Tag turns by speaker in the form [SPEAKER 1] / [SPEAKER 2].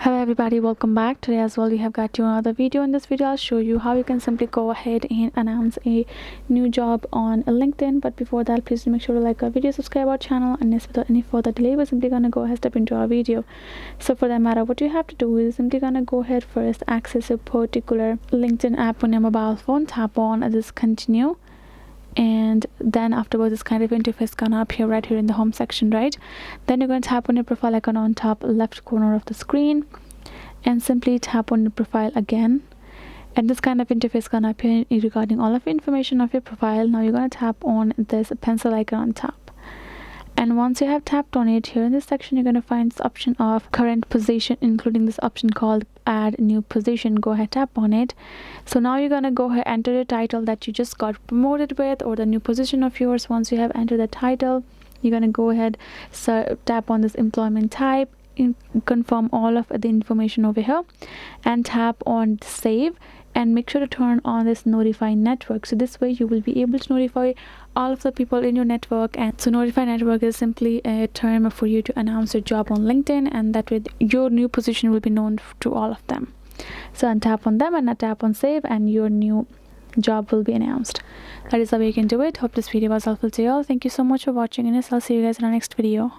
[SPEAKER 1] Hello everybody, welcome back. Today as well we have got you another video. In this video I'll show you how you can simply go ahead and announce a new job on LinkedIn. But before that, please make sure to like our video, subscribe our channel, and without any further delay we're simply gonna go ahead step into our video. So for that matter, what you have to do is simply gonna go ahead first, access a particular LinkedIn app on your mobile phone, tap on this continue, and then afterwards this kind of interface gonna appear right here in the home section, right? Then you're going to tap on your profile icon on top left corner of the screen and simply tap on your profile again, and this kind of interface gonna appear regarding all of the information of your profile. Now you're going to tap on this pencil icon on top, and once you have tapped on it, here in this section you're going to find this option of current position, including this option called add new position. Go ahead, tap on it. So now you're going to go ahead, enter the title that you just got promoted with, or the new position of yours. Once you have entered the title, you're going to go ahead, tap on this employment type, confirm all of the information over here, and tap on save, and make sure to turn on this notify network. So this way you will be able to notify all of the people in your network. And so notify network is simply a term for you to announce your job on LinkedIn, and that way your new position will be known to all of them. So tap on them and tap on save, and your new job will be announced. That is the way you can do it. Hope this video was helpful to you all. Thank you so much for watching, and I'll see you guys in our next video.